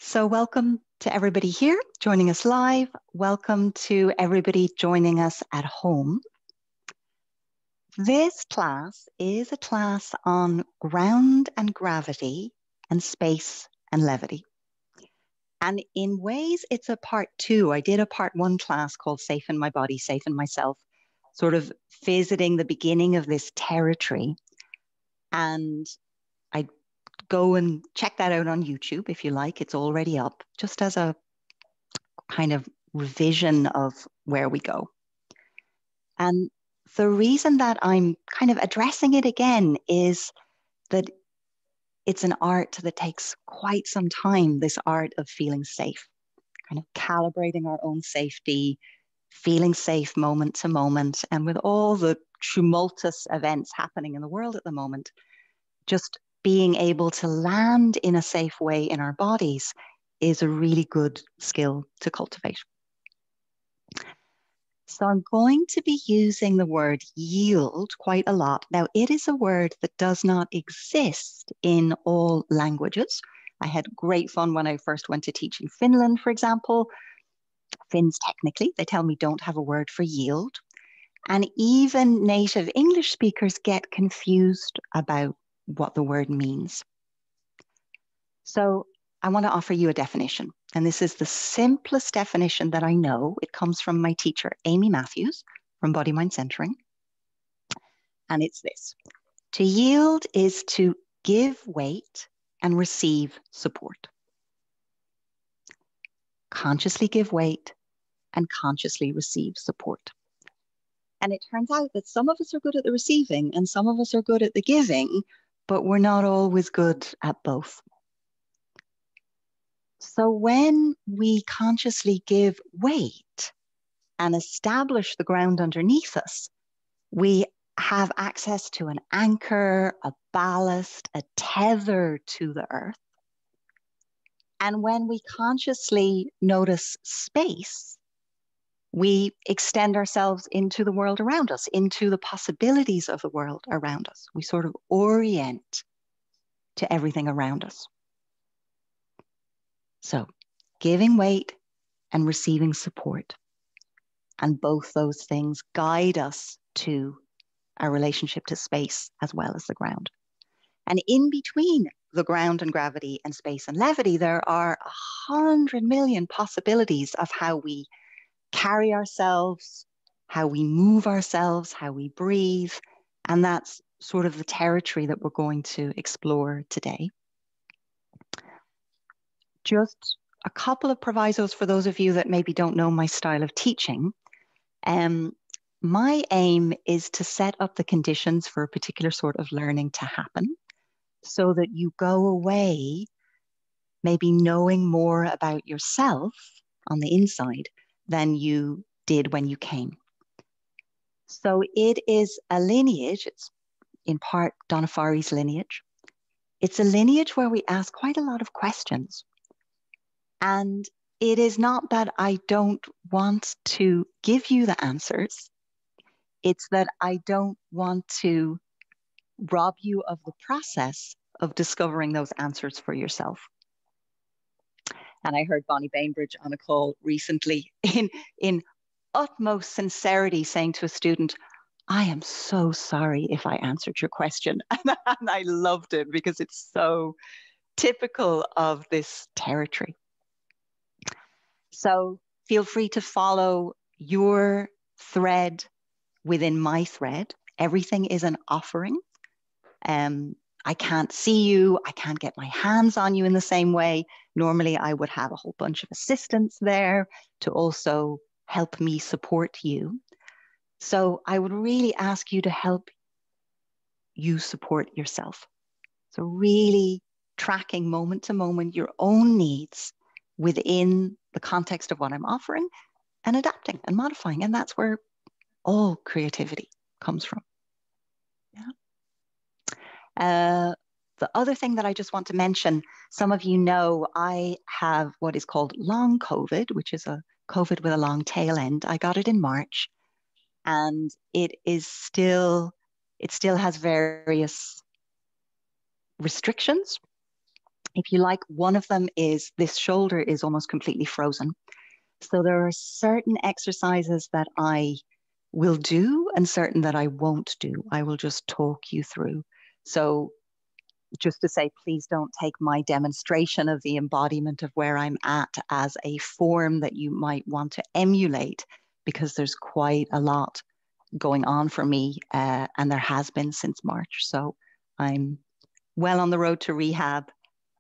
So welcome to everybody here joining us live. Welcome to everybody joining us at home. This class is a class on ground and gravity and space and levity. And in ways, it's a part two. I did a part one class called Safe in My Body, Safe in Myself, sort of visiting the beginning of this territory. And I go and check that out on YouTube if you like. It's already up, just as a kind of revision of where we go. And the reason that I'm kind of addressing it again is that it's an art that takes quite some time, this art of feeling safe, kind of calibrating our own safety, feeling safe moment to moment. And with all the tumultuous events happening in the world at the moment, just being able to land in a safe way in our bodies is a really good skill to cultivate. So I'm going to be using the word yield quite a lot. Now, it is a word that does not exist in all languages. I had great fun when I first went to teach in Finland, for example. Finns, technically, they tell me don't have a word for yield. And even native English speakers get confused about what the word means. So I want to offer you a definition. And this is the simplest definition that I know. It comes from my teacher, Amy Matthews, from Body Mind Centering. And it's this: to yield is to give weight and receive support. Consciously give weight and consciously receive support. And it turns out that some of us are good at the receiving and some of us are good at the giving, but we're not always good at both. So when we consciously give weight and establish the ground underneath us, we have access to an anchor, a ballast, a tether to the earth. And when we consciously notice space, we extend ourselves into the world around us, into the possibilities of the world around us. We sort of orient to everything around us. So, giving weight and receiving support. And both those things guide us to our relationship to space as well as the ground. And in between the ground and gravity and space and levity, there are 100 million possibilities of how we carry ourselves, how we move ourselves, how we breathe. And that's sort of the territory that we're going to explore today. Just a couple of provisos for those of you that maybe don't know my style of teaching. My aim is to set up the conditions for a particular sort of learning to happen so that you go away maybe knowing more about yourself on the inside than you did when you came. So it is a lineage. It's in part Donna Farhi's lineage. It's a lineage where we ask quite a lot of questions. And it is not that I don't want to give you the answers. It's that I don't want to rob you of the process of discovering those answers for yourself. And I heard Bainbridge on a call recently in utmost sincerity saying to a student, I am so sorry if I answered your question. And I loved it because it's so typical of this territory. So feel free to follow your thread within my thread. Everything is an offering. I can't see you. I can't get my hands on you in the same way. Normally, I would have a whole bunch of assistants there to also help me support you. So I would really ask you to help you support yourself. So really tracking moment to moment your own needs within the context of what I'm offering and adapting and modifying. And that's where all creativity comes from. Yeah. The other thing that I just want to mention, some of you know I have what is called long COVID, which is a COVID with a long tail end. I got it in March, and it still has various restrictions. If you like, one of them is this shoulder is almost completely frozen. So there are certain exercises that I will do and certain that I won't do. I will just talk you through. So just to say, please don't take my demonstration of the embodiment of where I'm at as a form that you might want to emulate, because there's quite a lot going on for me, and there has been since March. So I'm well on the road to rehab,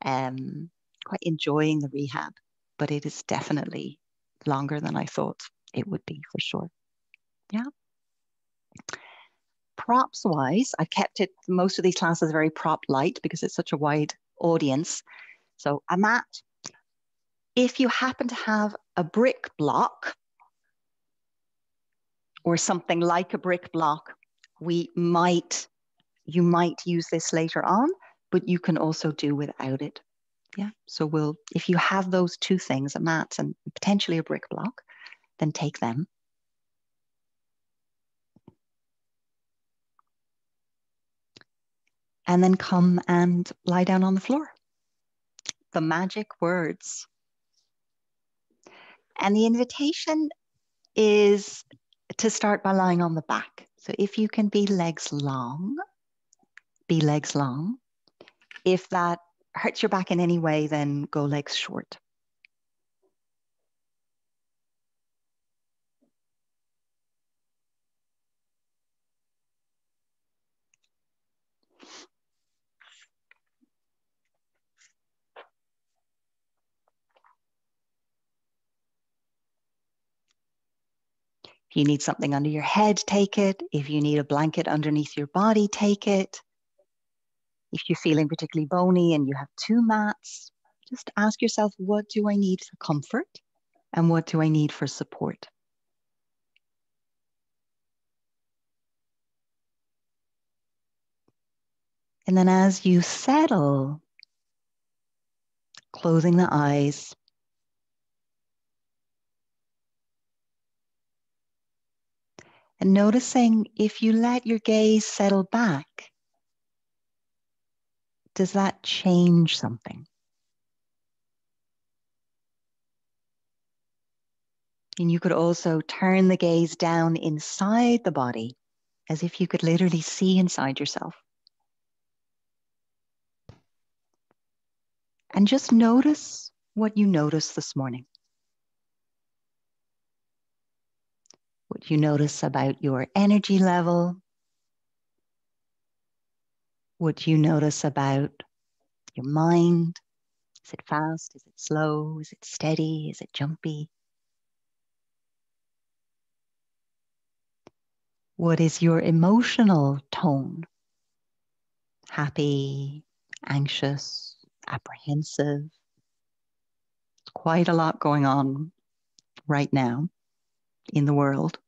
quite enjoying the rehab, but it is definitely longer than I thought it would be for sure. Yeah. Props wise, I've kept it, most of these classes are very prop light because it's such a wide audience. So a mat, if you happen to have a brick block or something like a brick block, you might use this later on, but you can also do without it. Yeah. So if you have those two things, a mat and potentially a brick block, then take them. And then come and lie down on the floor. The magic words. And the invitation is to start by lying on the back. So if you can be legs long, be legs long. If that hurts your back in any way, then go legs short. If you need something under your head, take it. If you need a blanket underneath your body, take it. If you're feeling particularly bony and you have two mats, just ask yourself, what do I need for comfort and what do I need for support? And then as you settle, closing the eyes, and noticing if you let your gaze settle back, does that change something? And you could also turn the gaze down inside the body as if you could literally see inside yourself. And just notice what you notice this morning. What you notice about your energy level. What you notice about your mind. Is it fast? Is it slow? Is it steady? Is it jumpy? What is your emotional tone? Happy, anxious, apprehensive? It's quite a lot going on right now in the world.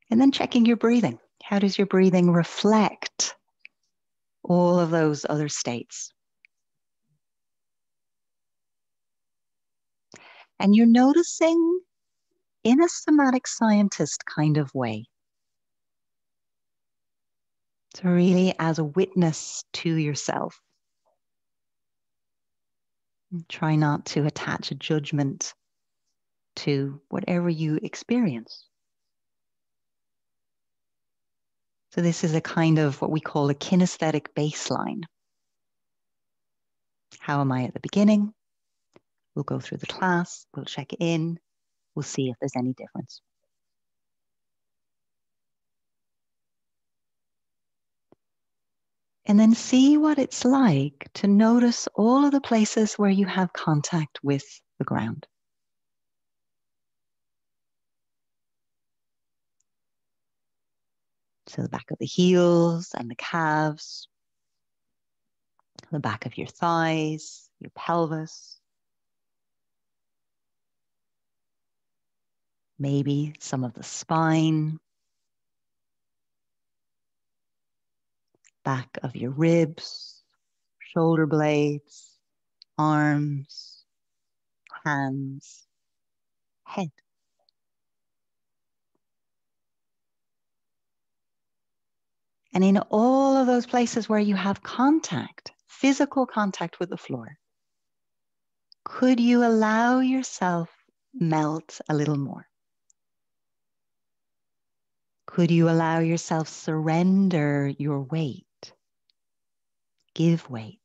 And then checking your breathing. How does your breathing reflect all of those other states? And you're noticing in a somatic scientist kind of way. So really as a witness to yourself. Try not to attach a judgment to whatever you experience. So this is a kind of what we call a kinesthetic baseline. How am I at the beginning? We'll go through the class, we'll check in, we'll see if there's any difference. And then see what it's like to notice all of the places where you have contact with the ground. So the back of the heels and the calves, the back of your thighs, your pelvis, maybe some of the spine, back of your ribs, shoulder blades, arms, hands, head. And in all of those places where you have contact, physical contact with the floor, could you allow yourself melt a little more? Could you allow yourself surrender your weight? Give weight.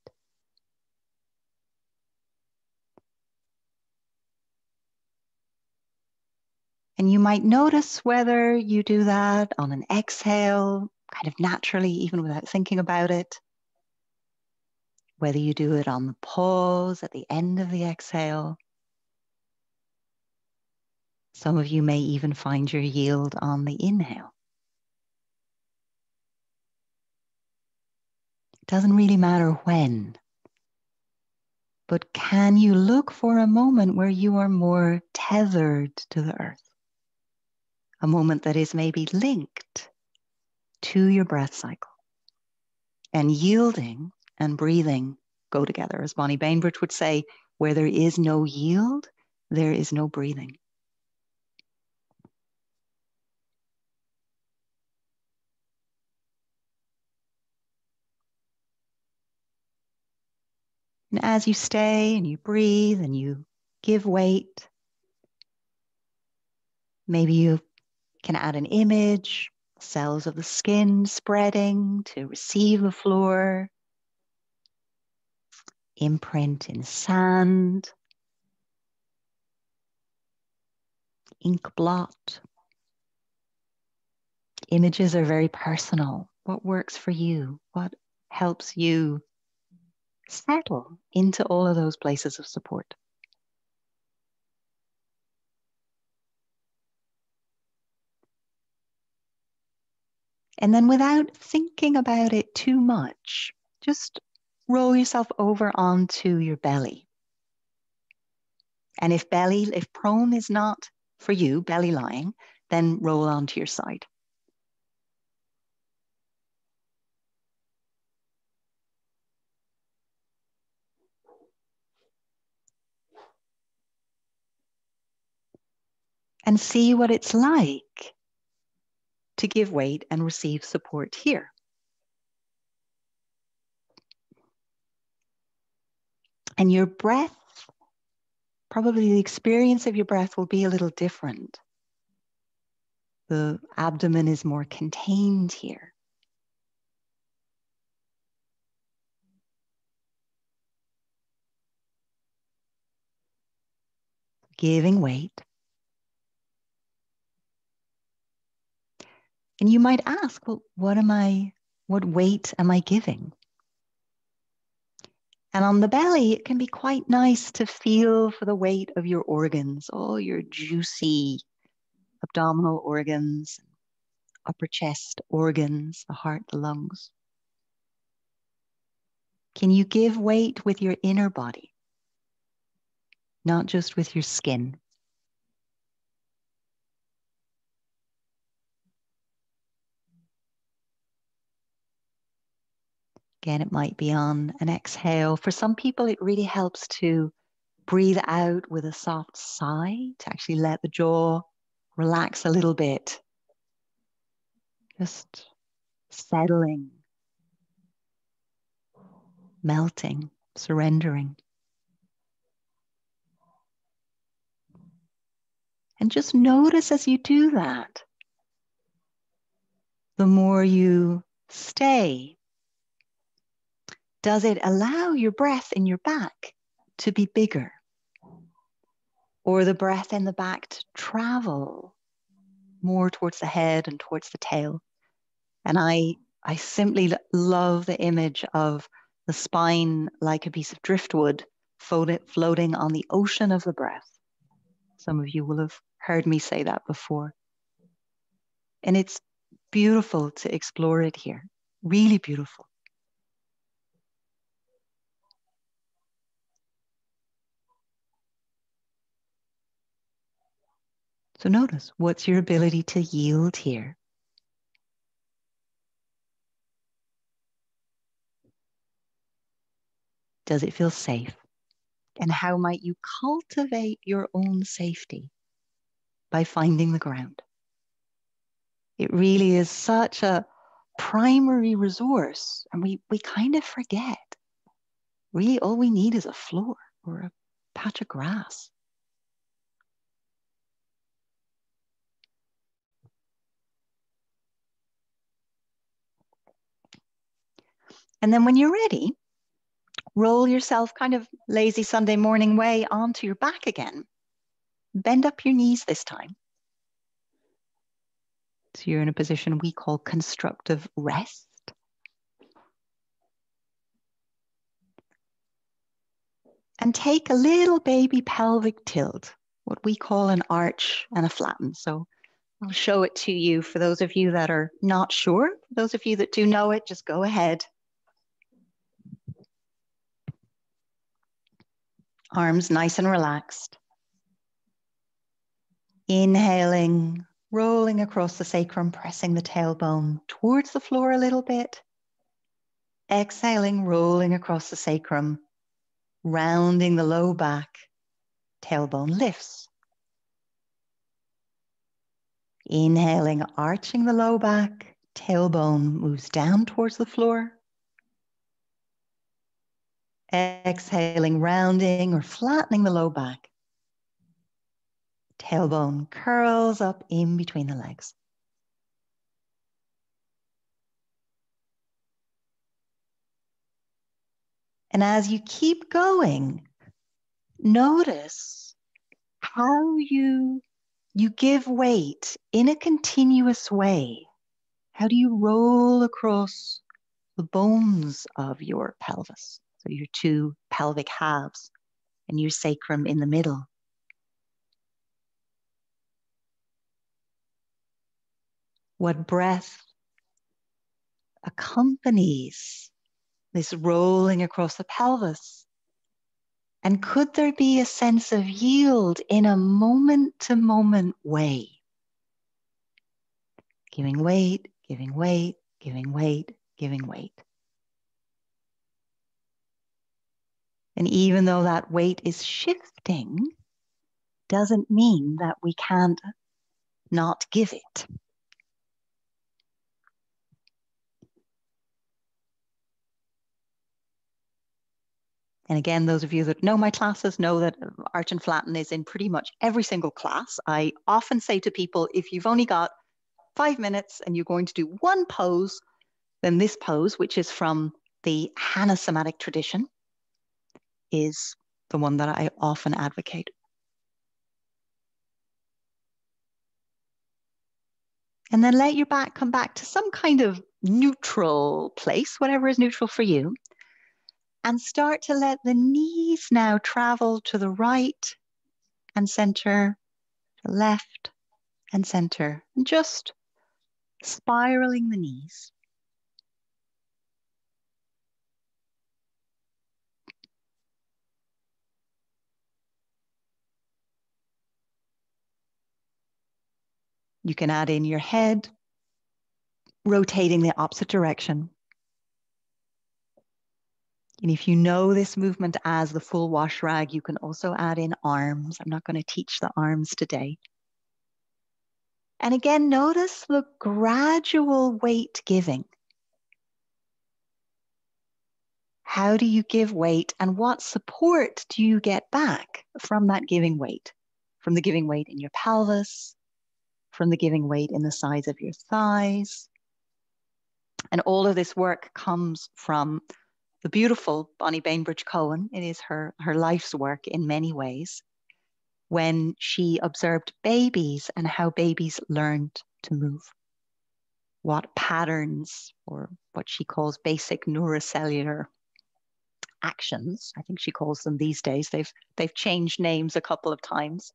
And you might notice whether you do that on an exhale, kind of naturally, even without thinking about it. Whether you do it on the pause at the end of the exhale. Some of you may even find your yield on the inhale. It doesn't really matter when. But can you look for a moment where you are more tethered to the earth? A moment that is maybe linked to your breath cycle. And yielding and breathing go together. As Bonnie Bainbridge would say, where there is no yield, there is no breathing. And as you stay and you breathe and you give weight, maybe you can add an image, cells of the skin spreading to receive the floor, imprint in sand, ink blot. Images are very personal. What works for you? What helps you settle into all of those places of support? And then without thinking about it too much, just roll yourself over onto your belly. And if prone is not for you, belly lying, then roll onto your side. And see what it's like to give weight and receive support here. And your breath, probably the experience of your breath will be a little different. The abdomen is more contained here. Giving weight. And you might ask, well, what weight am I giving? And on the belly, it can be quite nice to feel for the weight of your organs, all your juicy abdominal organs, upper chest organs, the heart, the lungs. Can you give weight with your inner body, not just with your skin? Again, it might be on an exhale. For some people, it really helps to breathe out with a soft sigh, to actually let the jaw relax a little bit. Just settling, melting, surrendering. And just notice as you do that, the more you stay, does it allow your breath in your back to be bigger? Or the breath in the back to travel more towards the head and towards the tail? And I simply love the image of the spine like a piece of driftwood floating on the ocean of the breath. Some of you will have heard me say that before. And it's beautiful to explore it here. Really beautiful. So notice, what's your ability to yield here? Does it feel safe? And how might you cultivate your own safety? By finding the ground. It really is such a primary resource, and we kind of forget. Really, all we need is a floor or a patch of grass. And then when you're ready, roll yourself kind of lazy Sunday morning way onto your back again. Bend up your knees this time. So you're in a position we call constructive rest. And take a little baby pelvic tilt, what we call an arch and a flatten. So I'll show it to you for those of you that are not sure. For those of you that do know it, just go ahead. Arms nice and relaxed. Inhaling, rolling across the sacrum, pressing the tailbone towards the floor a little bit. Exhaling, rolling across the sacrum, rounding the low back, tailbone lifts. Inhaling, arching the low back, tailbone moves down towards the floor. Exhaling, rounding or flattening the low back. Tailbone curls up in between the legs. And as you keep going, notice how you give weight in a continuous way. How do you roll across the bones of your pelvis? So your two pelvic halves and your sacrum in the middle. What breath accompanies this rolling across the pelvis? And could there be a sense of yield in a moment-to-moment way? Giving weight, giving weight, giving weight, giving weight. And even though that weight is shifting, doesn't mean that we can't not give it. And again, those of you that know my classes know that Arch and Flatten is in pretty much every single class. I often say to people, if you've only got 5 minutes and you're going to do one pose, then this pose, which is from the Hana somatic tradition, is the one that I often advocate. And then let your back come back to some kind of neutral place, whatever is neutral for you. And start to let the knees now travel to the right and center, to left and center, and just spiraling the knees. You can add in your head, rotating the opposite direction. And if you know this movement as the full wash rag, you can also add in arms. I'm not going to teach the arms today. And again, notice the gradual weight giving. How do you give weight and what support do you get back from that giving weight? From the giving weight in your pelvis, from the giving weight in the sides of your thighs. And all of this work comes from the beautiful Bainbridge Cohen. It is her life's work in many ways, when she observed babies and how babies learned to move. What patterns, or what she calls basic neurocellular actions, I think she calls them these days. They've changed names a couple of times.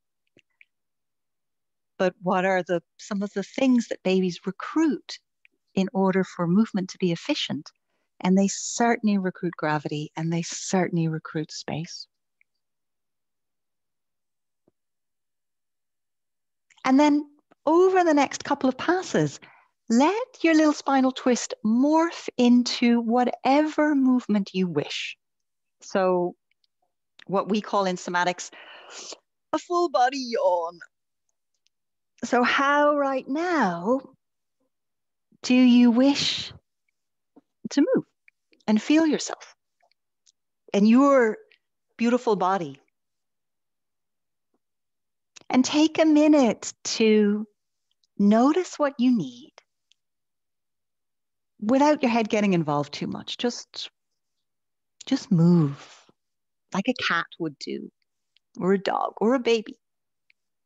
But what are some of the things that babies recruit in order for movement to be efficient? And they certainly recruit gravity, and they certainly recruit space. And then over the next couple of passes, let your little spinal twist morph into whatever movement you wish. So what we call in somatics, a full body yawn. So how right now Do you wish to move and feel yourself and your beautiful body? And take a minute to notice what you need without your head getting involved too much. Just move like a cat would do, or a dog, or a baby.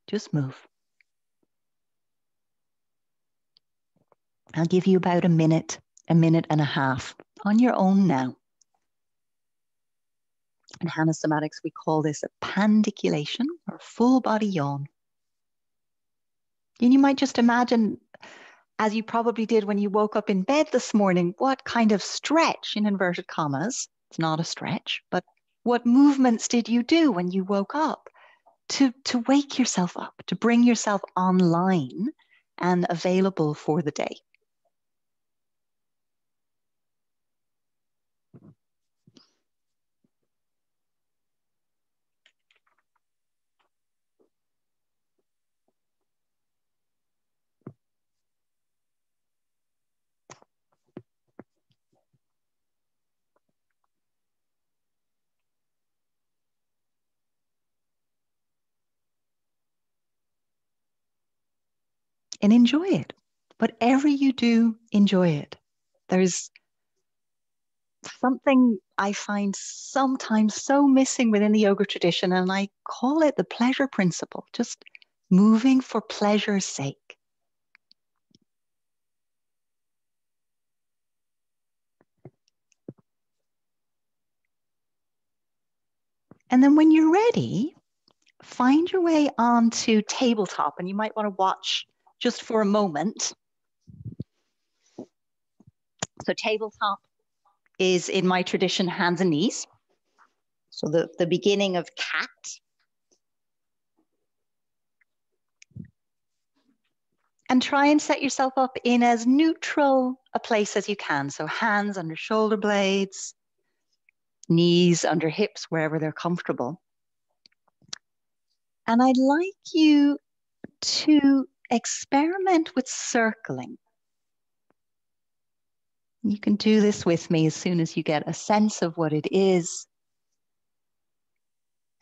Just move. I'll give you about a minute and a half on your own now. In Somatics, we call this a pandiculation or full body yawn. And you might just imagine, as you probably did when you woke up in bed this morning, what kind of stretch, in inverted commas, it's not a stretch, but what movements did you do when you woke up to wake yourself up, to bring yourself online and available for the day? And enjoy it. Whatever you do, enjoy it. There's something I find sometimes so missing within the yoga tradition, and I call it the pleasure principle, just moving for pleasure's sake. And then when you're ready, find your way onto tabletop, and you might want to watch just for a moment. So tabletop is, in my tradition, hands and knees. So the beginning of cat. And try and set yourself up in as neutral a place as you can. So hands under shoulder blades, knees under hips, wherever they're comfortable. And I'd like you to experiment with circling. You can do this with me as soon as you get a sense of what it is.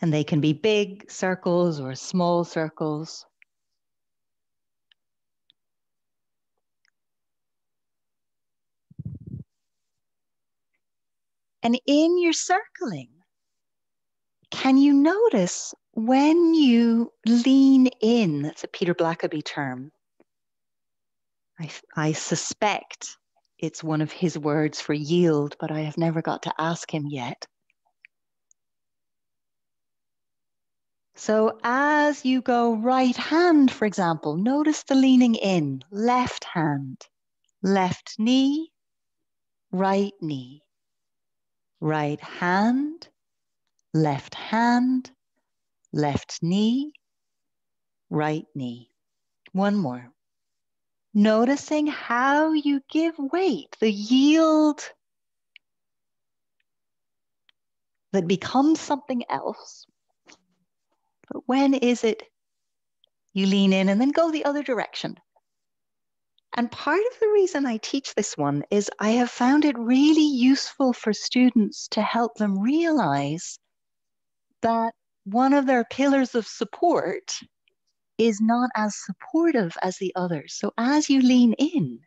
And they can be big circles or small circles. And in your circling, can you notice when you lean in? That's a Peter Blackaby term. I suspect it's one of his words for yield, but I have never got to ask him yet. So as you go right hand, for example, notice the leaning in, left hand, left knee, right knee, right hand, left knee, right knee. One more. Noticing how you give weight, the yield that becomes something else. But when is it you lean in and then go the other direction? And part of the reason I teach this one is I have found it really useful for students to help them realize that one of their pillars of support is not as supportive as the others. So as you lean in,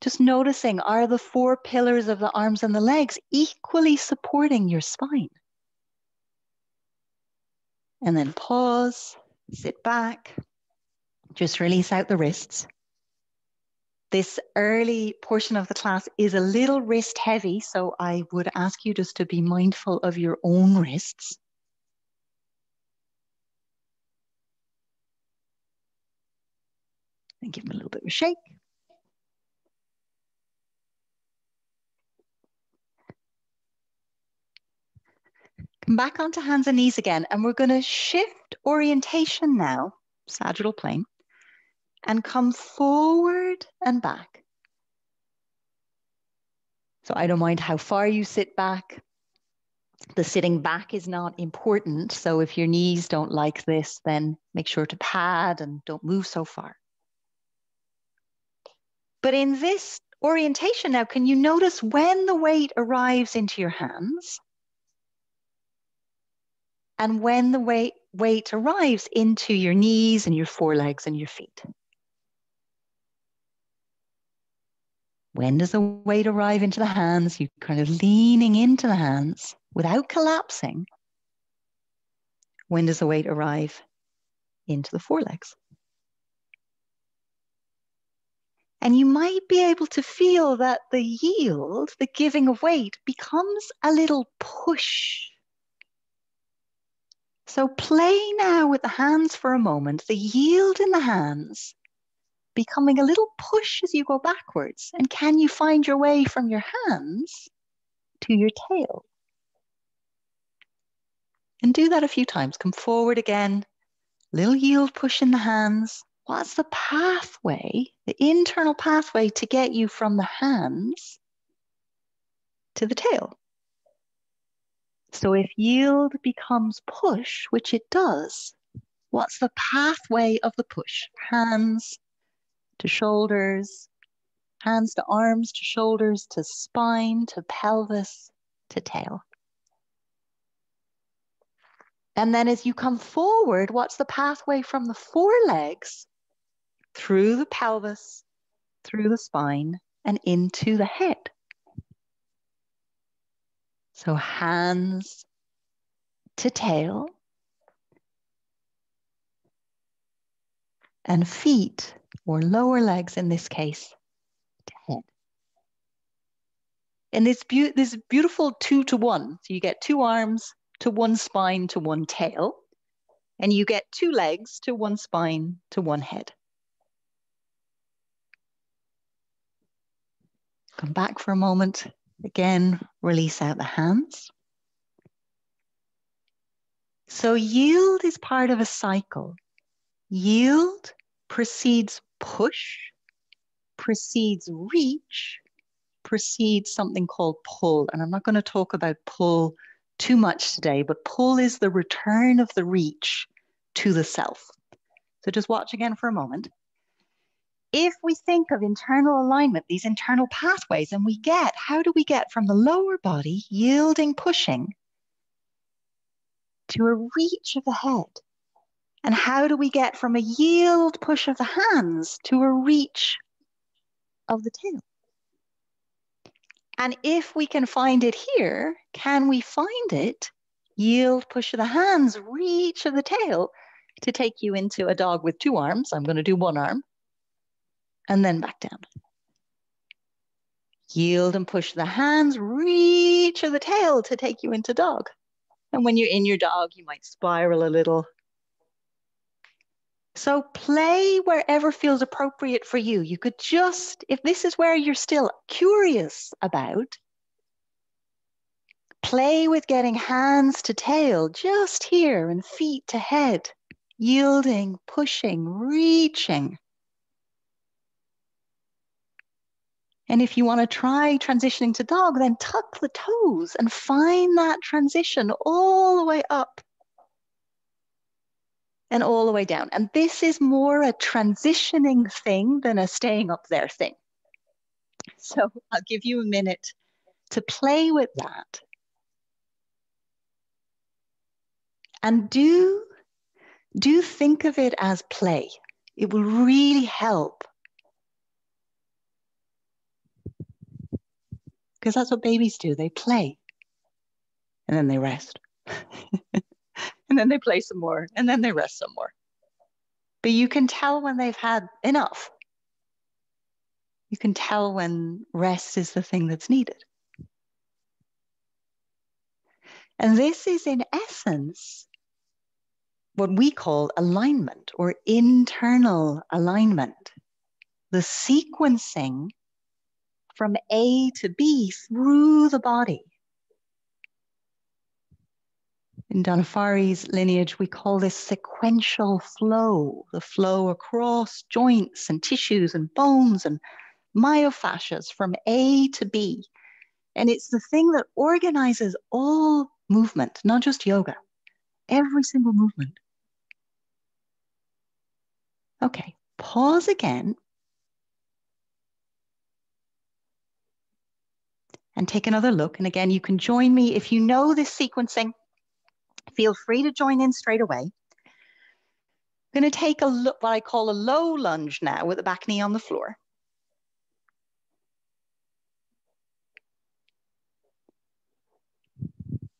just noticing, are the 4 pillars of the arms and the legs equally supporting your spine? And then pause, sit back, just release out the wrists. This early portion of the class is a little wrist heavy, so I would ask you just to be mindful of your own wrists. And give them a little bit of a shake. Come back onto hands and knees again, and we're going to shift orientation now, sagittal plane, and come forward and back. So I don't mind how far you sit back. The sitting back is not important. So if your knees don't like this, then make sure to pad and don't move so far. But in this orientation now, can you notice when the weight arrives into your hands and when the weight arrives into your knees and your forelegs and your feet? When does the weight arrive into the hands? You're kind of leaning into the hands without collapsing. When does the weight arrive into the forelegs? And you might be able to feel that the yield, the giving of weight, becomes a little push. So play now with the hands for a moment, the yield in the hands becoming a little push as you go backwards. And can you find your way from your hands to your tail? And do that a few times. Come forward again, little yield push in the hands. What's the pathway, the internal pathway to get you from the hands to the tail? So if yield becomes push, which it does, what's the pathway of the push? Hands to shoulders, hands to arms, to shoulders, to spine, to pelvis, to tail. And then as you come forward, what's the pathway from the forelegs through the pelvis, through the spine, and into the head? So hands to tail and feet, or lower legs in this case, to head. And this beautiful 2-to-1. So you get 2 arms to 1 spine to 1 tail, and you get 2 legs to 1 spine to 1 head. Come back for a moment. Again, release out the hands. So yield is part of a cycle. Yield precedes push, precedes reach, precedes something called pull. And I'm not going to talk about pull too much today, but pull is the return of the reach to the self. So just watch again for a moment. If we think of internal alignment, these internal pathways, and how do we get from the lower body, yielding, pushing, to a reach of the head? And how do we get from a yield push of the hands to a reach of the tail? And if we can find it here, can we find it, yield push of the hands, reach of the tail, to take you into a dog with 2 arms? I'm going to do 1 arm, and then back down. Yield and push the hands, reach of the tail to take you into dog. And when you're in your dog, you might spiral a little. So play wherever feels appropriate for you. You could just, if this is where you're still curious about, play with getting hands to tail just here and feet to head, yielding, pushing, reaching. And if you want to try transitioning to dog, then tuck the toes and find that transition all the way up and all the way down. And this is more a transitioning thing than a staying up there thing. So I'll give you a minute to play with that. And do think of it as play. It will really help. Because that's what babies do. They play. And then they rest. And then they play some more. And then they rest some more. But you can tell when they've had enough. You can tell when rest is the thing that's needed. And this is in essence what we call alignment or internal alignment. The sequencing from A to B through the body. In Donna Farhi's lineage, we call this sequential flow, the flow across joints and tissues and bones and myofascias from A to B. And it's the thing that organizes all movement, not just yoga, every single movement. Okay, pause again. and take another look. And again, you can join me. If you know this sequencing, feel free to join in straight away. I'm going to take a look, what I call a low lunge now with the back knee on the floor.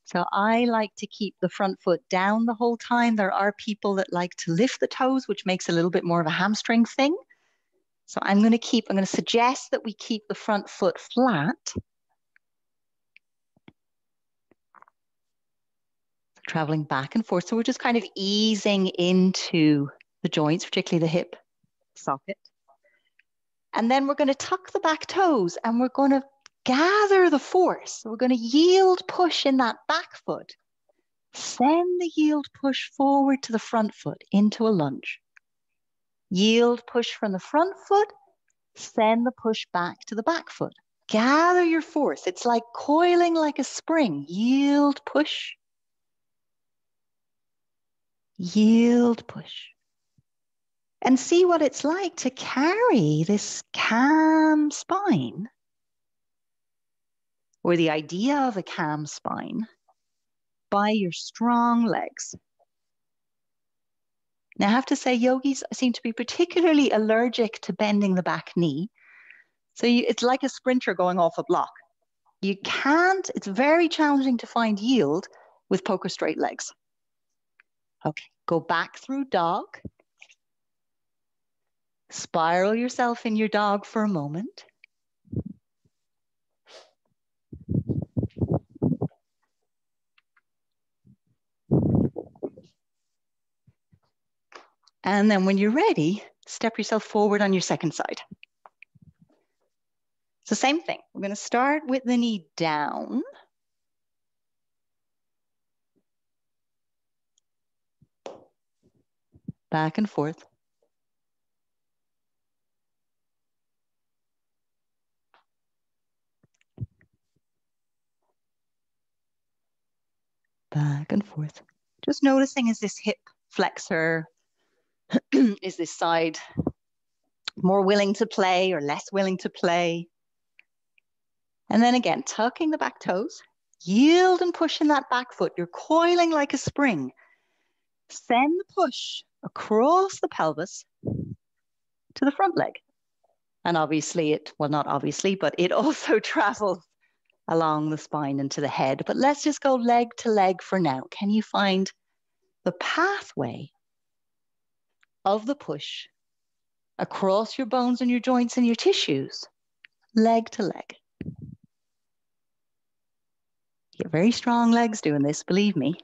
So I like to keep the front foot down the whole time. There are people that like to lift the toes, which makes a little bit more of a hamstring thing. So I'm going to suggest that we keep the front foot flat. Traveling back and forth. So we're just kind of easing into the joints, particularly the hip socket. And then we're going to tuck the back toes and we're going to gather the force. So we're going to yield push in that back foot. Send the yield push forward to the front foot into a lunge. Yield push from the front foot, send the push back to the back foot. Gather your force. It's like coiling like a spring. Yield push. Yield push. And see what it's like to carry this calm spine, or the idea of a calm spine, by your strong legs. Now, I have to say, yogis seem to be particularly allergic to bending the back knee. So it's like a sprinter going off a block. You can't, it's very challenging to find yield with poker straight legs. Okay, go back through dog. Spiral yourself in your dog for a moment. And then when you're ready, step yourself forward on your second side. So same thing. We're going to start with the knee down. Back and forth. Back and forth. Just noticing, is this hip flexor, is this side more willing to play or less willing to play? And then again, tucking the back toes, yield and push in that back foot. You're coiling like a spring. Send the push across the pelvis to the front leg. And obviously well, not obviously, but it also travels along the spine and to the head. But let's just go leg to leg for now. Can you find the pathway of the push across your bones and your joints and your tissues, leg to leg? You have very strong legs doing this, believe me.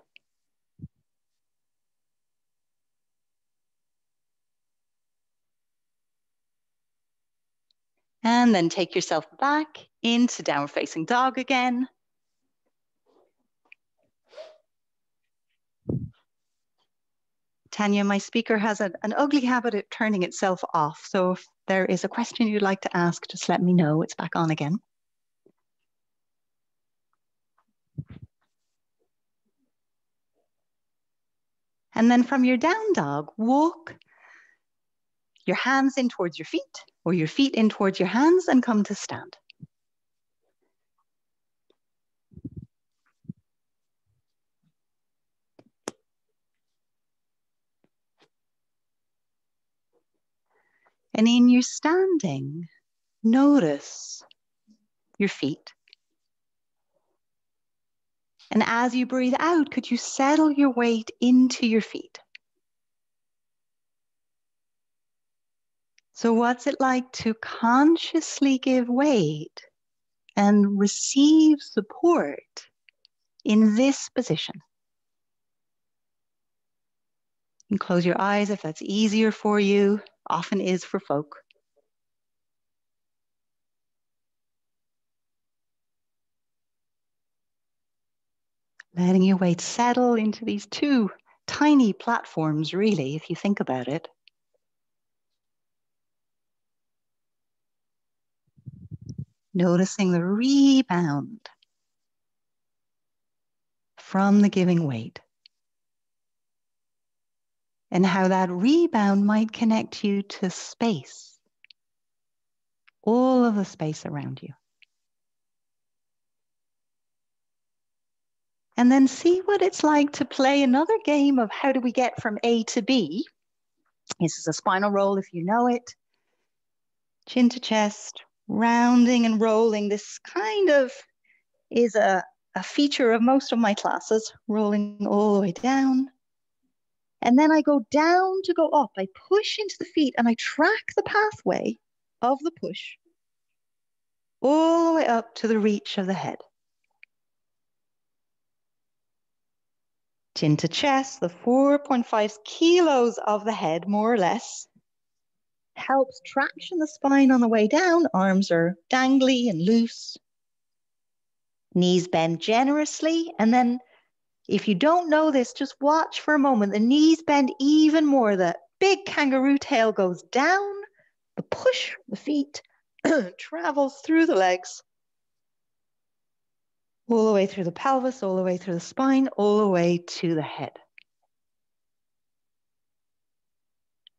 And then take yourself back into downward facing dog again. Tanya, my speaker has an ugly habit of turning itself off. So if there is a question you'd like to ask, just let me know. It's back on again. And then from your down dog, walk your hands in towards your feet, or your feet in towards your hands, and come to stand. And in your standing, notice your feet. And as you breathe out, could you settle your weight into your feet? So what's it like to consciously give weight and receive support in this position? You can close your eyes if that's easier for you, often is for folk. Letting your weight settle into these two tiny platforms, really, if you think about it. Noticing the rebound from the giving weight, and how that rebound might connect you to space, all of the space around you. And then see what it's like to play another game of how do we get from A to B. This is a spinal roll if you know it. Chin to chest, rounding and rolling. This kind of is a feature of most of my classes, rolling all the way down. And then I go down to go up. I push into the feet and I track the pathway of the push all the way up to the reach of the head. Chin to chest, the 4.5 kilos of the head, more or less, helps traction the spine on the way down. Arms are dangly and loose. Knees bend generously. And then if you don't know this, just watch for a moment. The knees bend even more. The big kangaroo tail goes down. The push from the feet travels through the legs, all the way through the pelvis, all the way through the spine, all the way to the head.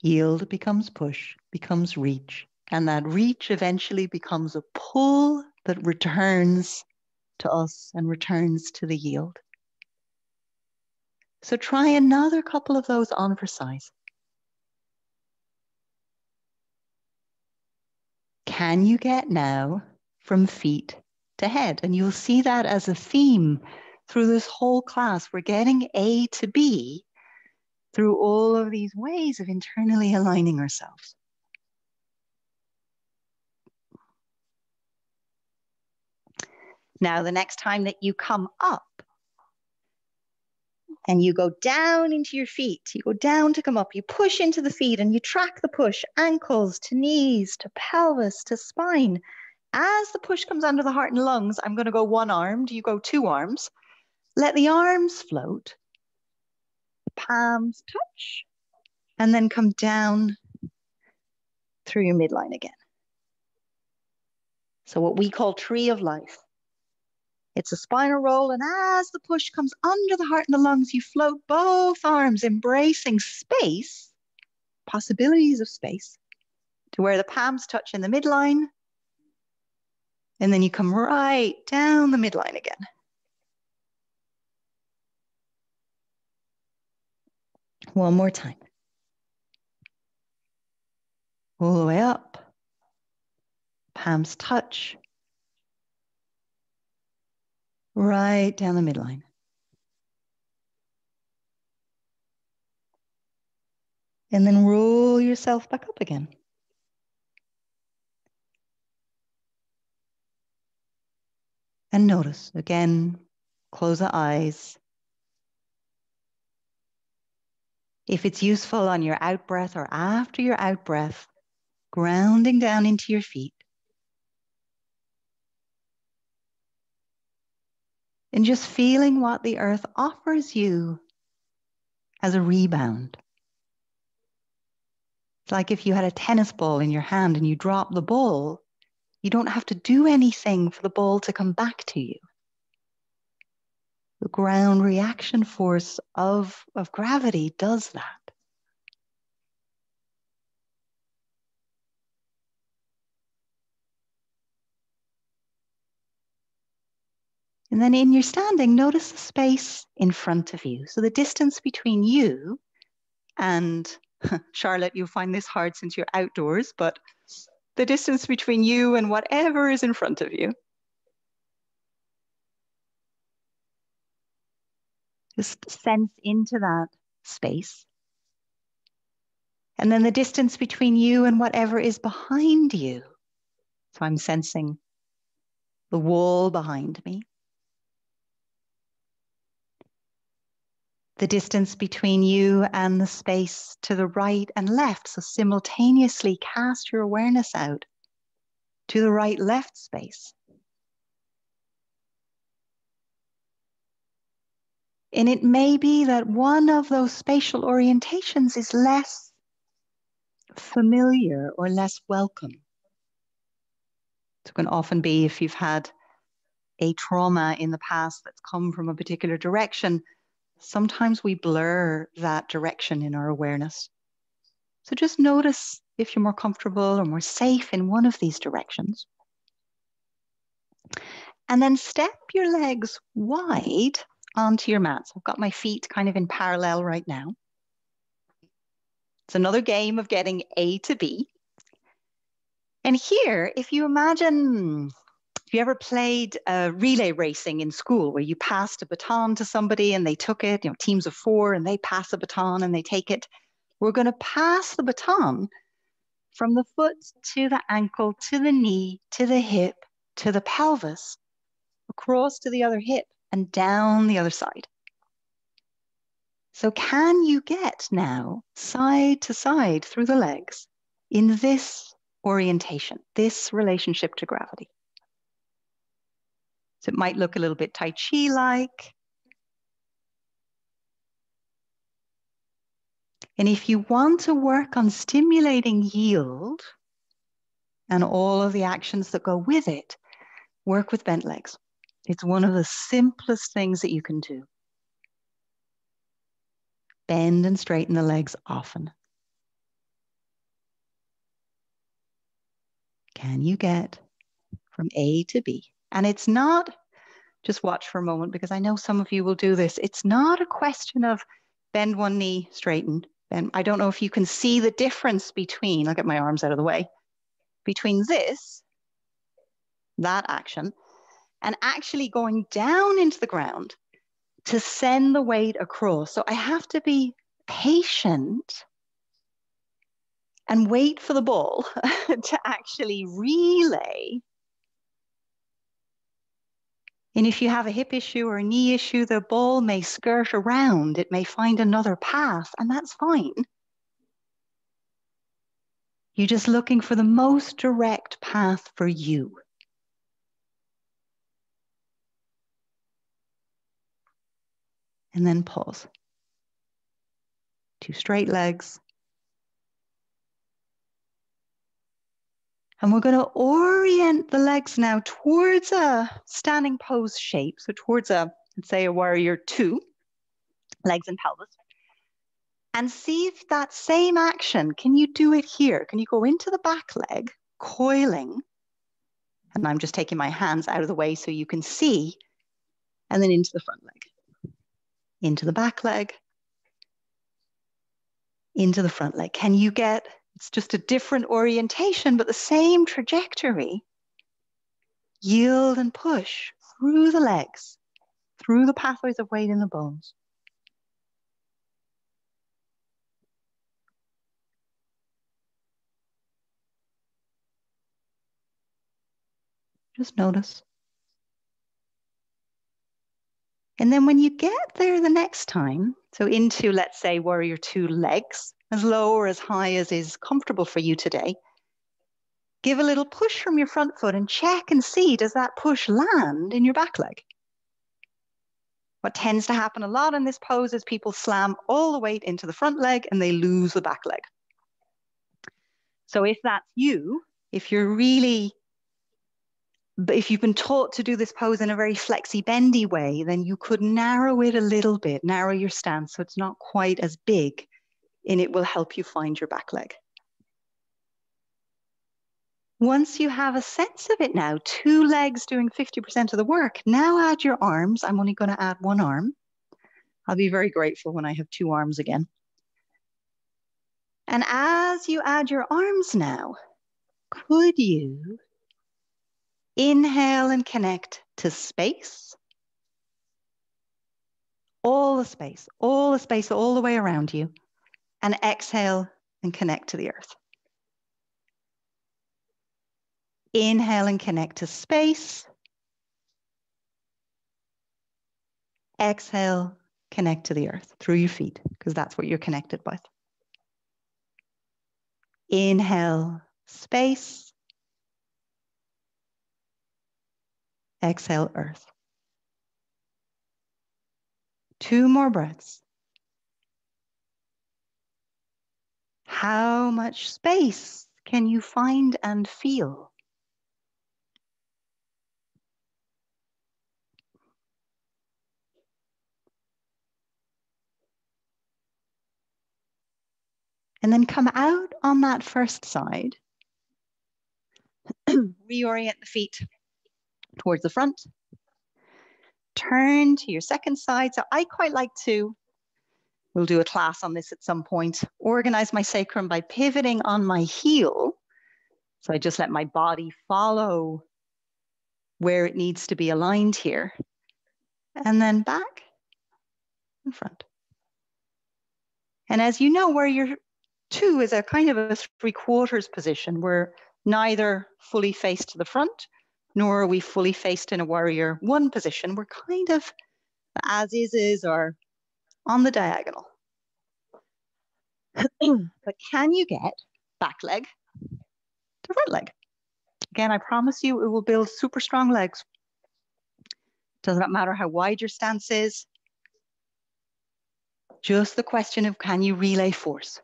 Yield becomes push, becomes reach, and that reach eventually becomes a pull that returns to us and returns to the yield. So try another couple of those on for size. Can you get now from feet to head? And you'll see that as a theme through this whole class. We're getting A to B through all of these ways of internally aligning ourselves. Now, the next time that you come up and you go down into your feet, you go down to come up, you push into the feet and you track the push, ankles to knees, to pelvis, to spine. As the push comes under the heart and lungs, I'm going to go one-armed, you go two arms. Let the arms float, the palms touch, and then come down through your midline again. So what we call tree of life. It's a spinal roll, and as the push comes under the heart and the lungs, you float both arms, embracing space, possibilities of space, to where the palms touch in the midline, and then you come right down the midline again. One more time. All the way up, palms touch, right down the midline. And then roll yourself back up again. And notice, again, close the eyes. If it's useful on your out breath or after your out breath, grounding down into your feet. And just feeling what the earth offers you as a rebound. It's like if you had a tennis ball in your hand and you drop the ball, you don't have to do anything for the ball to come back to you. The ground reaction force of gravity does that. And then in your standing, notice the space in front of you. So the distance between you and, Charlotte, you'll find this hard since you're outdoors, but the distance between you and whatever is in front of you. Just sense into that space. And then the distance between you and whatever is behind you. So I'm sensing the wall behind me. The distance between you and the space to the right and left. So simultaneously cast your awareness out to the right, left space. And it may be that one of those spatial orientations is less familiar or less welcome. It can often be if you've had a trauma in the past that's come from a particular direction, sometimes we blur that direction in our awareness. So just notice if you're more comfortable or more safe in one of these directions. And then step your legs wide onto your mat. So I've got my feet kind of in parallel right now. It's another game of getting A to B. And here, if you imagine, if you ever played relay racing in school where you passed a baton to somebody and they took it, teams of 4 and they pass a baton and they take it, we're going to pass the baton from the foot to the ankle, to the knee, to the hip, to the pelvis, across to the other hip and down the other side. So can you get now side to side through the legs in this orientation, this relationship to gravity? So it might look a little bit Tai Chi-like. And if you want to work on stimulating yield and all of the actions that go with it, work with bent legs. It's one of the simplest things that you can do. Bend and straighten the legs often. Can you get from A to B? And it's not, just watch for a moment because I know some of you will do this. It's not a question of bend one knee, straighten. Bend. I don't know if you can see the difference between, I'll get my arms out of the way, between this, that action, and actually going down into the ground to send the weight across. So I have to be patient and wait for the ball to actually relay. And if you have a hip issue or a knee issue, the ball may skirt around. It may find another path, and that's fine. You're just looking for the most direct path for you. And then pause. 2 straight legs. And we're going to orient the legs now towards a standing pose shape. So towards let's say a warrior 2, legs and pelvis. And see if that same action, can you do it here? Can you go into the back leg, coiling? And I'm just taking my hands out of the way so you can see. And then into the front leg. Into the back leg. Into the front leg. Can you get, it's just a different orientation, but the same trajectory. Yield and push through the legs, through the pathways of weight in the bones. Just notice. And then when you get there the next time, so into, let's say, warrior 2 legs, as low or as high as is comfortable for you today, give a little push from your front foot and check and see, does that push land in your back leg? What tends to happen a lot in this pose is people slam all the weight into the front leg and they lose the back leg. So if that's you, if you've been taught to do this pose in a very flexy, bendy way, then you could narrow it a little bit, narrow your stance so it's not quite as big, and it will help you find your back leg. Once you have a sense of it now, 2 legs doing 50% of the work, now add your arms. I'm only going to add 1 arm. I'll be very grateful when I have 2 arms again. And as you add your arms now, could you inhale and connect to space? All the space all the way around you. And exhale and connect to the earth. Inhale and connect to space. Exhale, connect to the earth through your feet, because that's what you're connected with. Inhale, space. Exhale, earth. 2 more breaths. How much space can you find and feel? And then come out on that first side. Reorient the feet towards the front. Turn to your second side. So I quite like to, we'll do a class on this at some point, organize my sacrum by pivoting on my heel. So I just let my body follow where it needs to be aligned here. And then back and front. And as you know, warrior two is a kind of a 3/4 position. We're neither fully faced to the front, nor are we fully faced in a warrior one position. We're kind of as is or on the diagonal. But can you get back leg to front leg? Again, I promise you it will build super strong legs. Does not matter how wide your stance is. Just the question of can you relay force?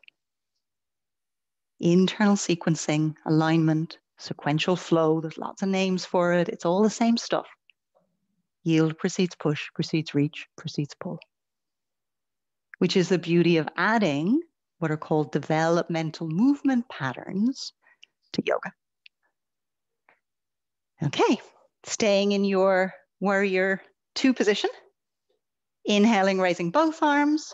Internal sequencing, alignment, sequential flow. There's lots of names for it. It's all the same stuff. Yield precedes push, precedes reach, precedes pull. Which is the beauty of adding what are called developmental movement patterns to yoga. Okay, staying in your warrior two position. Inhaling, raising both arms.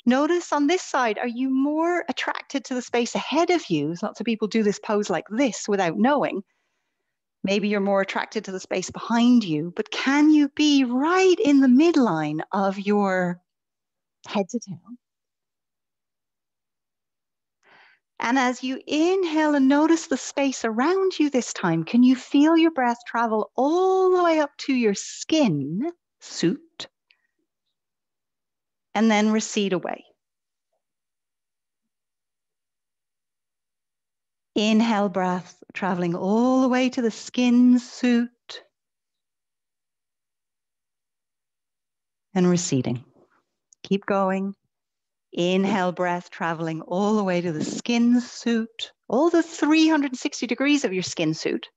Notice on this side, are you more attracted to the space ahead of you? Lots of people do this pose like this without knowing. Maybe you're more attracted to the space behind you, but can you be right in the midline of your head to tail? And as you inhale and notice the space around you this time, can you feel your breath travel all the way up to your skin suit and then recede away? Inhale breath traveling all the way to the skin suit and receding. Keep going. Inhale breath traveling all the way to the skin suit, all the 360 degrees of your skin suit.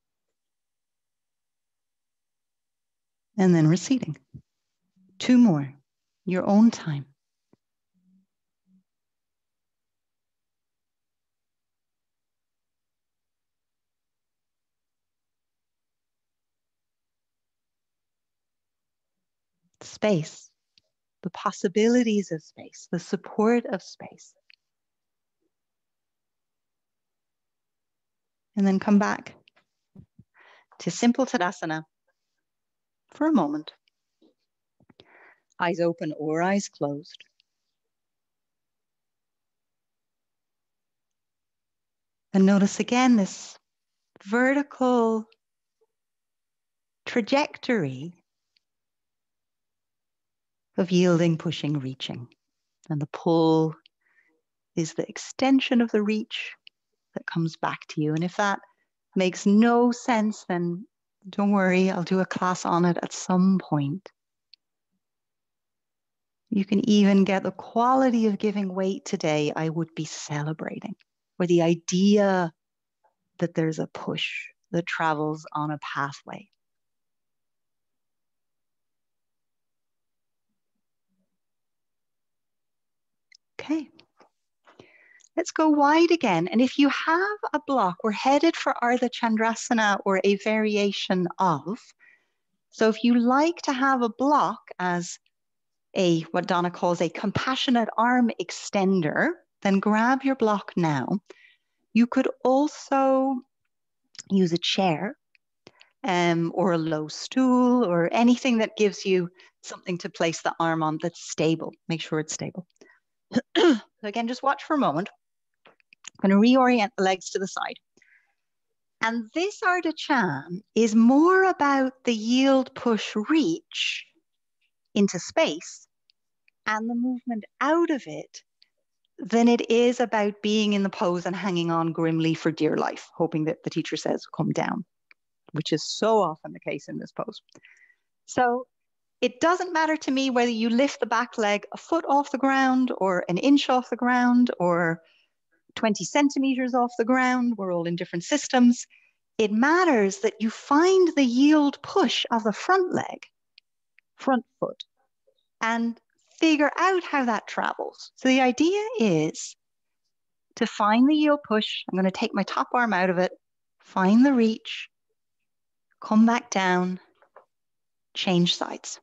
And then receding. Two more, your own time. Space, the possibilities of space, the support of space. And then come back to simple Tadasana for a moment. Eyes open or eyes closed. And notice again this vertical trajectory of yielding, pushing, reaching. And the pull is the extension of the reach that comes back to you. And if that makes no sense, then don't worry, I'll do a class on it at some point. You can even get the quality of giving weight today, I would be celebrating, or the idea that there's a push that travels on a pathway. Okay. Let's go wide again. And if you have a block, we're headed for Ardha Chandrasana or a variation of. So if you like to have a block as a, what Donna calls a compassionate arm extender, then grab your block now. You could also use a chair or a low stool or anything that gives you something to place the arm on that's stable. Make sure it's stable. So again, just watch for a moment. I'm going to reorient the legs to the side. And this Ardha Chan is more about the yield, push, reach into space and the movement out of it than it is about being in the pose and hanging on grimly for dear life, hoping that the teacher says, come down, which is so often the case in this pose. So it doesn't matter to me whether you lift the back leg a foot off the ground or an inch off the ground or 20 centimeters off the ground. We're all in different systems. It matters that you find the yield push of the front leg, front foot, and figure out how that travels. So the idea is to find the yield push. I'm going to take my top arm out of it, find the reach, come back down, change sides.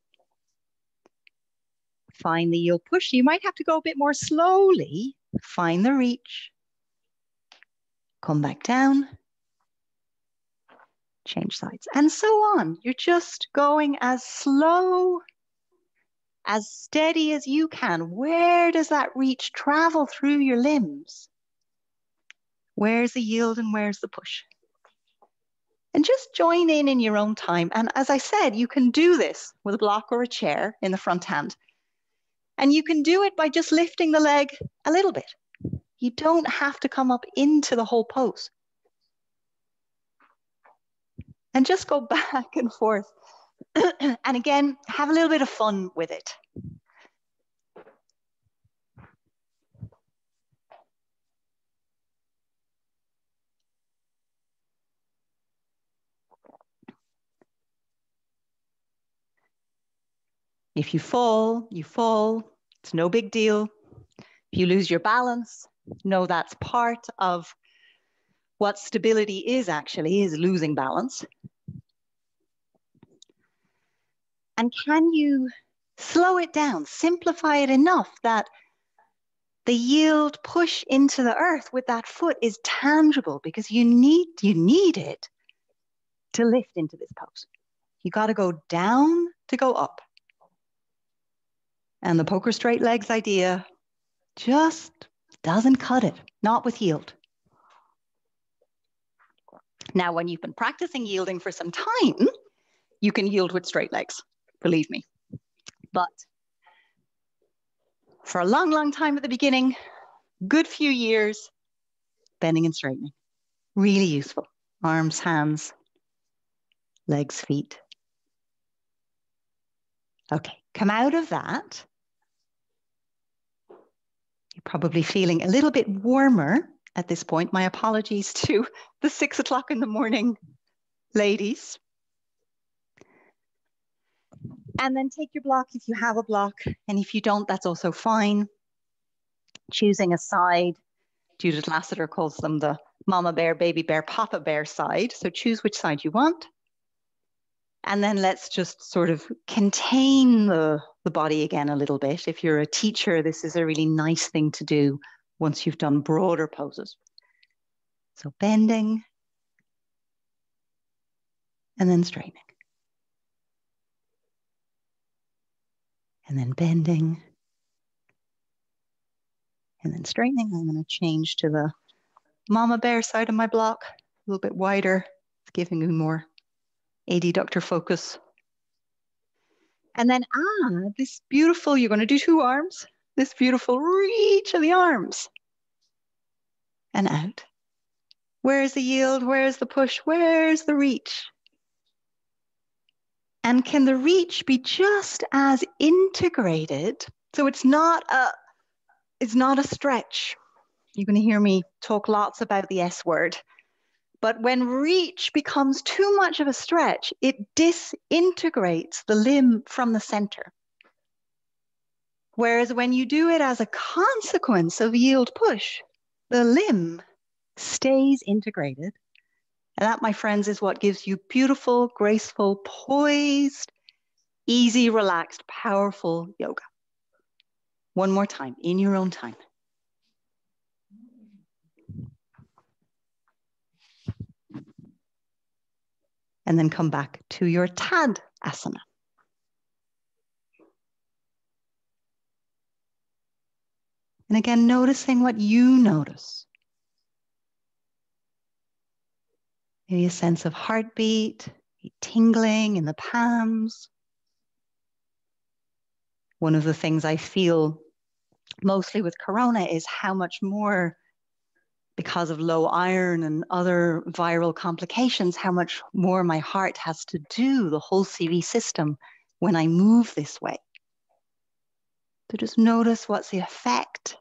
Find the yield push. You might have to go a bit more slowly. Find the reach. Come back down. Change sides. And so on. You're just going as slow, as steady as you can. Where does that reach travel through your limbs? Where's the yield and where's the push? And just join in your own time. And as I said, you can do this with a block or a chair in the front hand. And you can do it by just lifting the leg a little bit. You don't have to come up into the whole pose. And just go back and forth. And again, have a little bit of fun with it. If you fall, you fall. It's no big deal. If you lose your balance, know that's part of what stability is actually, is losing balance. And can you slow it down, simplify it enough that the yield push into the earth with that foot is tangible, because you need it to lift into this pose. You got to go down to go up. And the poker straight legs idea just doesn't cut it, not with yield. Now, when you've been practicing yielding for some time, you can yield with straight legs, believe me. But for a long, long time at the beginning, good few years, bending and straightening. Really useful. Arms, hands, legs, feet. Okay, come out of that. You're probably feeling a little bit warmer at this point. My apologies to the 6 o'clock in the morning ladies. And then take your block if you have a block. And if you don't, that's also fine. Choosing a side. Judith Lassiter calls them the mama bear, baby bear, papa bear side. So choose which side you want. And then let's just sort of contain the body again a little bit. If you're a teacher, this is a really nice thing to do once you've done broader poses. So bending and then straightening. And then bending and then straightening. I'm going to change to the mama bear side of my block, a little bit wider, giving you more adductor focus. And then this beautiful, you're going to do 2 arms, this beautiful reach of the arms. And out. Where's the yield? Where's the push? Where's the reach? And can the reach be just as integrated? So it's not a stretch. You're going to hear me talk lots about the S word. But when reach becomes too much of a stretch, it disintegrates the limb from the center. Whereas when you do it as a consequence of yield push, the limb stays integrated. And that, my friends, is what gives you beautiful, graceful, poised, easy, relaxed, powerful yoga. One more time, in your own time. And then come back to your Tad asana. And again, noticing what you notice. Maybe a sense of heartbeat, tingling in the palms. One of the things I feel mostly with Corona is how much more, because of low iron and other viral complications, how much more my heart has to do, the whole CV system, when I move this way. So just notice what's the effect.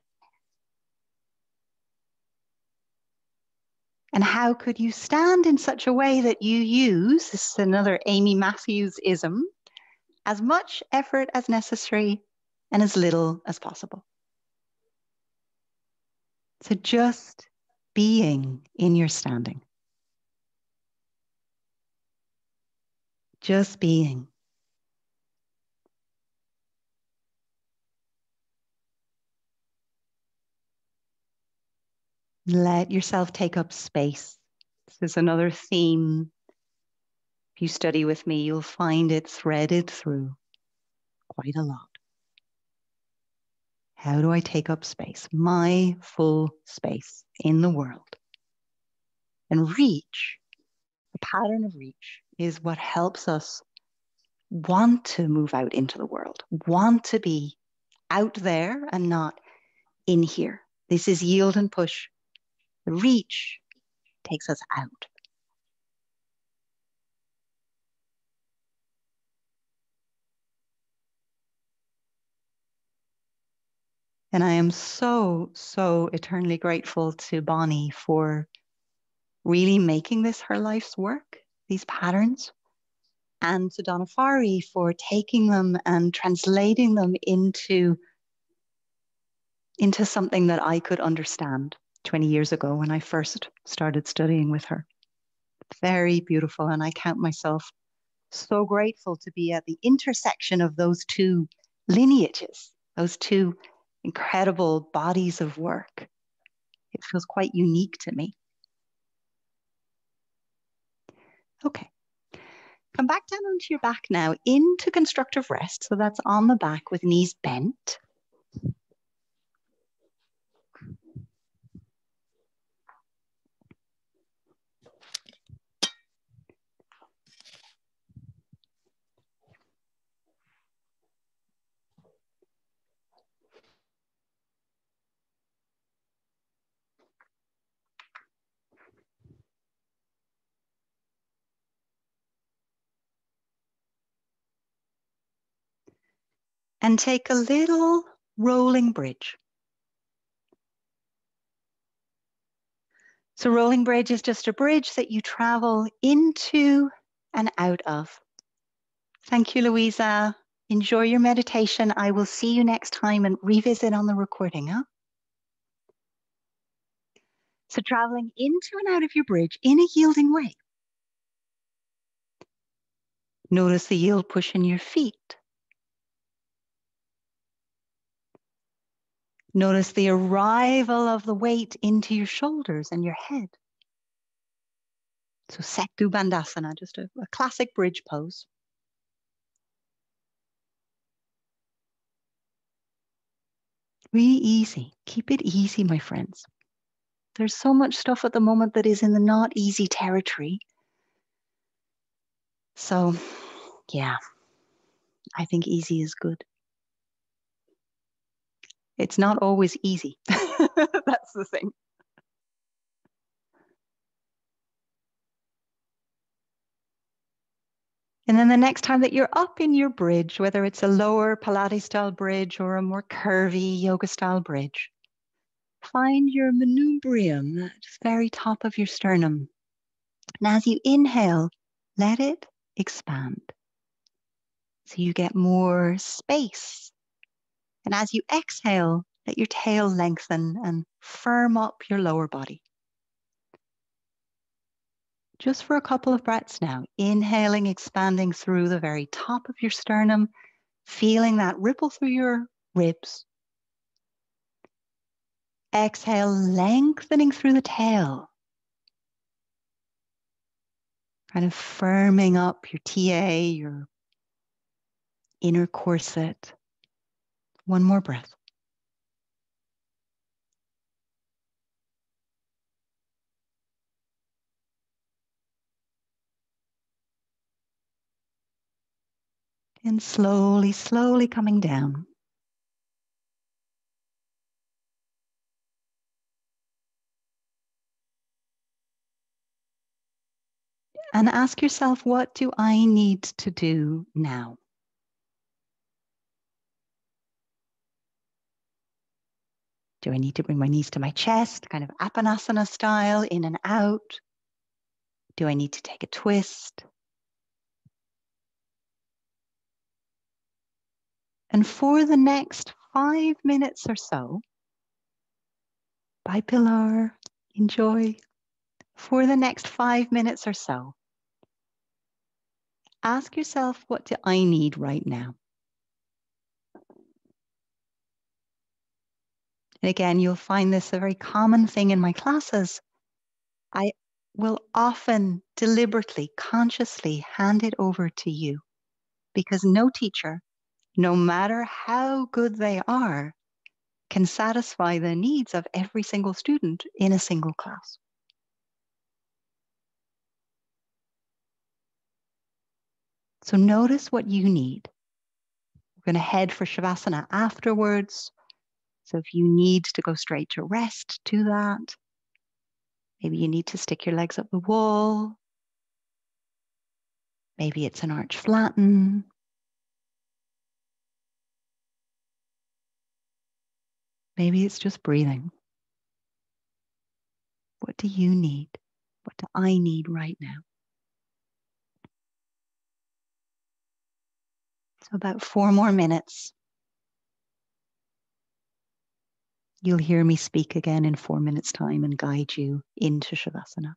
And how could you stand in such a way that you use, this is another Amy Matthews-ism, as much effort as necessary and as little as possible. So just being in your standing. Just being. Let yourself take up space. This is another theme. If you study with me, you'll find it threaded through quite a lot. How do I take up space? My full space in the world. And reach, the pattern of reach, is what helps us want to move out into the world, want to be out there and not in here. This is yield and push. The reach takes us out. And I am so, so eternally grateful to Bonnie for really making this her life's work, these patterns, and to Donna Farhi for taking them and translating them into something that I could understand 20 years ago when I first started studying with her. Very beautiful. And I count myself so grateful to be at the intersection of those two lineages, those two incredible bodies of work. It feels quite unique to me. Okay. Come back down onto your back now into constructive rest. So that's on the back with knees bent. And take a little rolling bridge. So rolling bridge is just a bridge that you travel into and out of. Thank you, Louisa. Enjoy your meditation. I will see you next time and revisit on the recording. Huh? So traveling into and out of your bridge in a yielding way. Notice the yield push in your feet. Notice the arrival of the weight into your shoulders and your head. So Setu Bandhasana, just a classic bridge pose. Really easy. Keep it easy, my friends. There's so much stuff at the moment that is in the not easy territory. So, yeah, I think easy is good. It's not always easy. That's the thing. And then the next time that you're up in your bridge, whether it's a lower Pilates style bridge or a more curvy yoga style bridge, find your manubrium, that very top of your sternum. And as you inhale, let it expand. So you get more space. And as you exhale, let your tail lengthen and firm up your lower body. Just for a couple of breaths now, inhaling, expanding through the very top of your sternum, feeling that ripple through your ribs. Exhale, lengthening through the tail. Kind of firming up your TA, your inner corset. One more breath. And slowly, slowly coming down. And ask yourself, what do I need to do now? Do I need to bring my knees to my chest, kind of Apanasana style, in and out? Do I need to take a twist? And for the next 5 minutes or so, bye Pilar, enjoy. For the next 5 minutes or so, ask yourself, what do I need right now? And again, you'll find this a very common thing in my classes. I will often deliberately, consciously hand it over to you because no teacher, no matter how good they are, can satisfy the needs of every single student in a single class. So notice what you need. We're going to head for Shavasana afterwards. So if you need to go straight to rest, do that. Maybe you need to stick your legs up the wall. Maybe it's an arch flatten. Maybe it's just breathing. What do you need? What do I need right now? So about 4 more minutes. You'll hear me speak again in 4 minutes' time and guide you into Shavasana.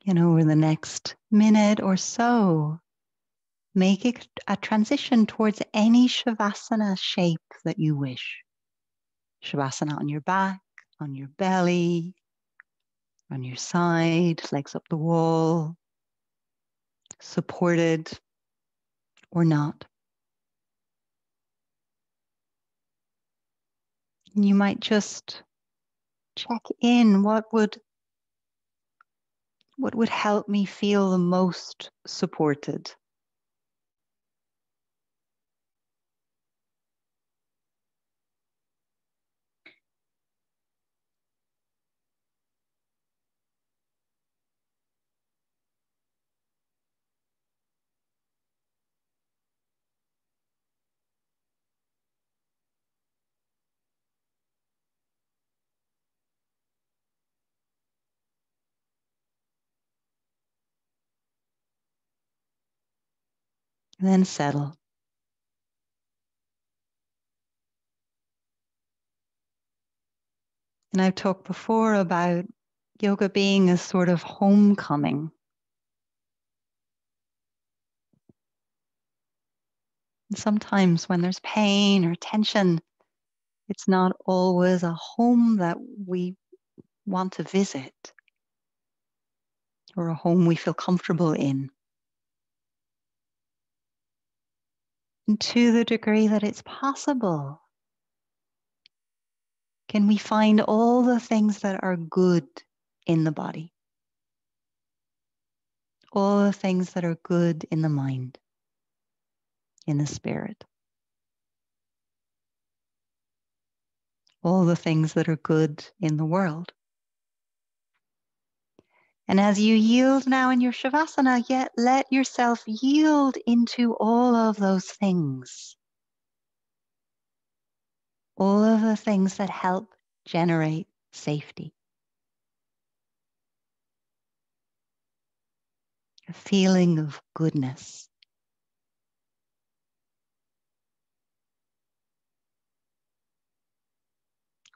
And over the next minute or so, make it a transition towards any Shavasana shape that you wish. Shavasana on your back, on your belly, on your side, legs up the wall, supported or not. And you might just check in what would help me feel the most supported. And then settle. And I've talked before about yoga being a sort of homecoming. And sometimes when there's pain or tension, it's not always a home that we want to visit or a home we feel comfortable in. And to the degree that it's possible, can we find all the things that are good in the body? All the things that are good in the mind, in the spirit. All the things that are good in the world. And as you yield now in your Shavasana, yet let yourself yield into all of those things. All of the things that help generate safety. A feeling of goodness.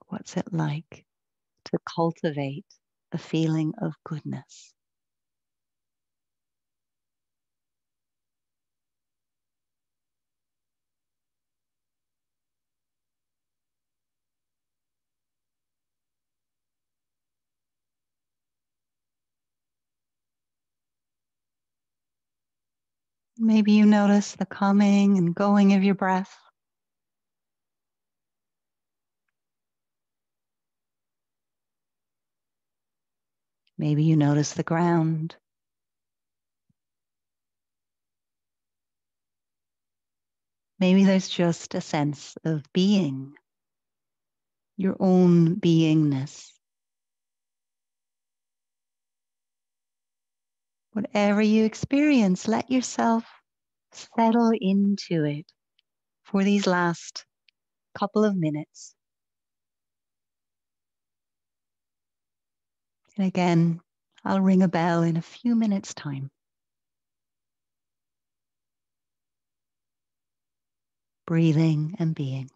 What's it like to cultivate a feeling of goodness? Maybe you notice the coming and going of your breath. Maybe you notice the ground. Maybe there's just a sense of being, your own beingness. Whatever you experience, let yourself settle into it for these last couple of minutes. And again, I'll ring a bell in a few minutes' time. Breathing and being.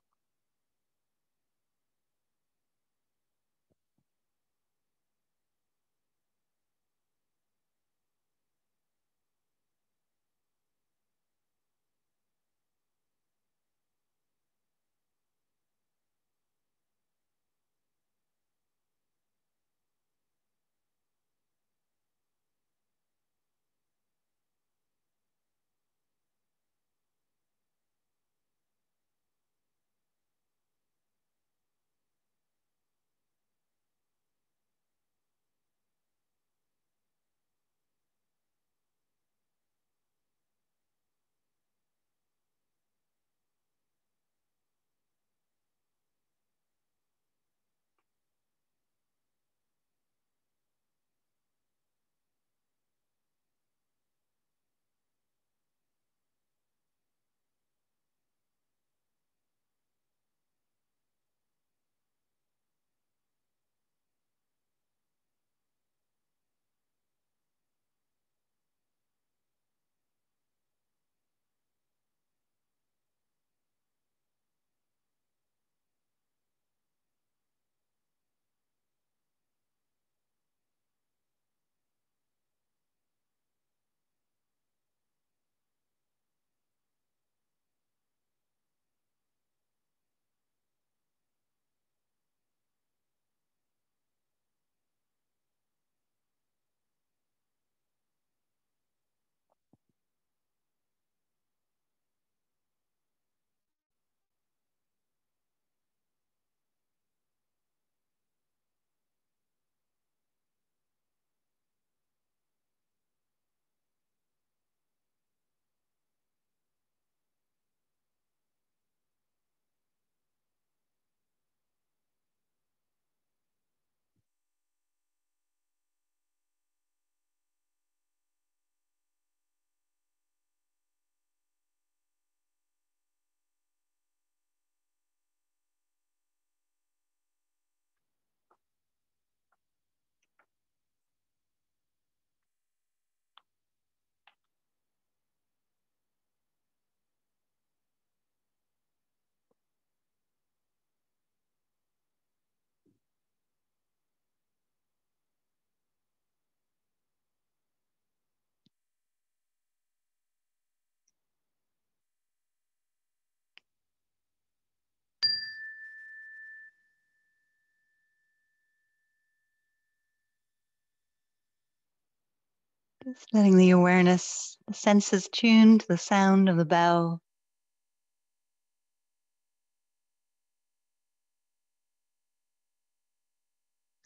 Just letting the awareness, the senses tune to the sound of the bell.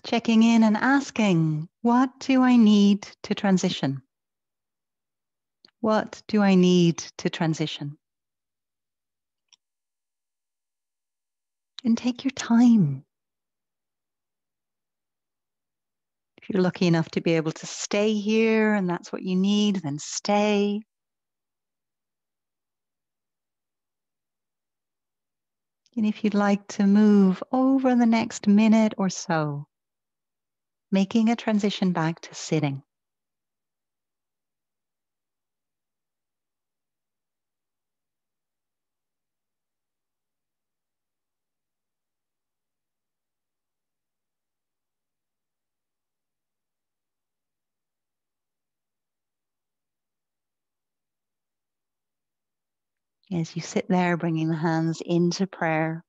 Checking in and asking, what do I need to transition? What do I need to transition? And take your time. If you're lucky enough to be able to stay here and that's what you need, then stay. And if you'd like to move over the next minute or so, making a transition back to sitting. As you sit there, bringing the hands into prayer,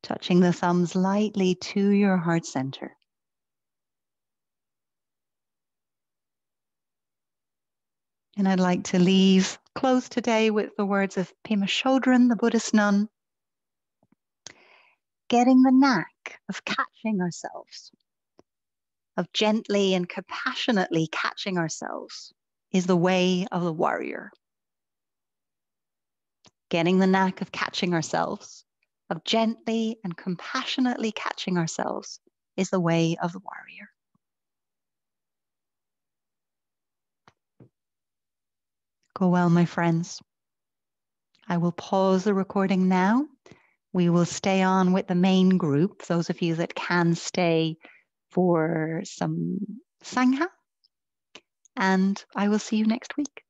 touching the thumbs lightly to your heart center. And I'd like to close today with the words of Pema Chodron, the Buddhist nun. Getting the knack of catching ourselves, of gently and compassionately catching ourselves, is the way of the warrior. Getting the knack of catching ourselves, of gently and compassionately catching ourselves, is the way of the warrior. Go well, my friends. I will pause the recording now. We will stay on with the main group, those of you that can stay for some Sangha. And I will see you next week.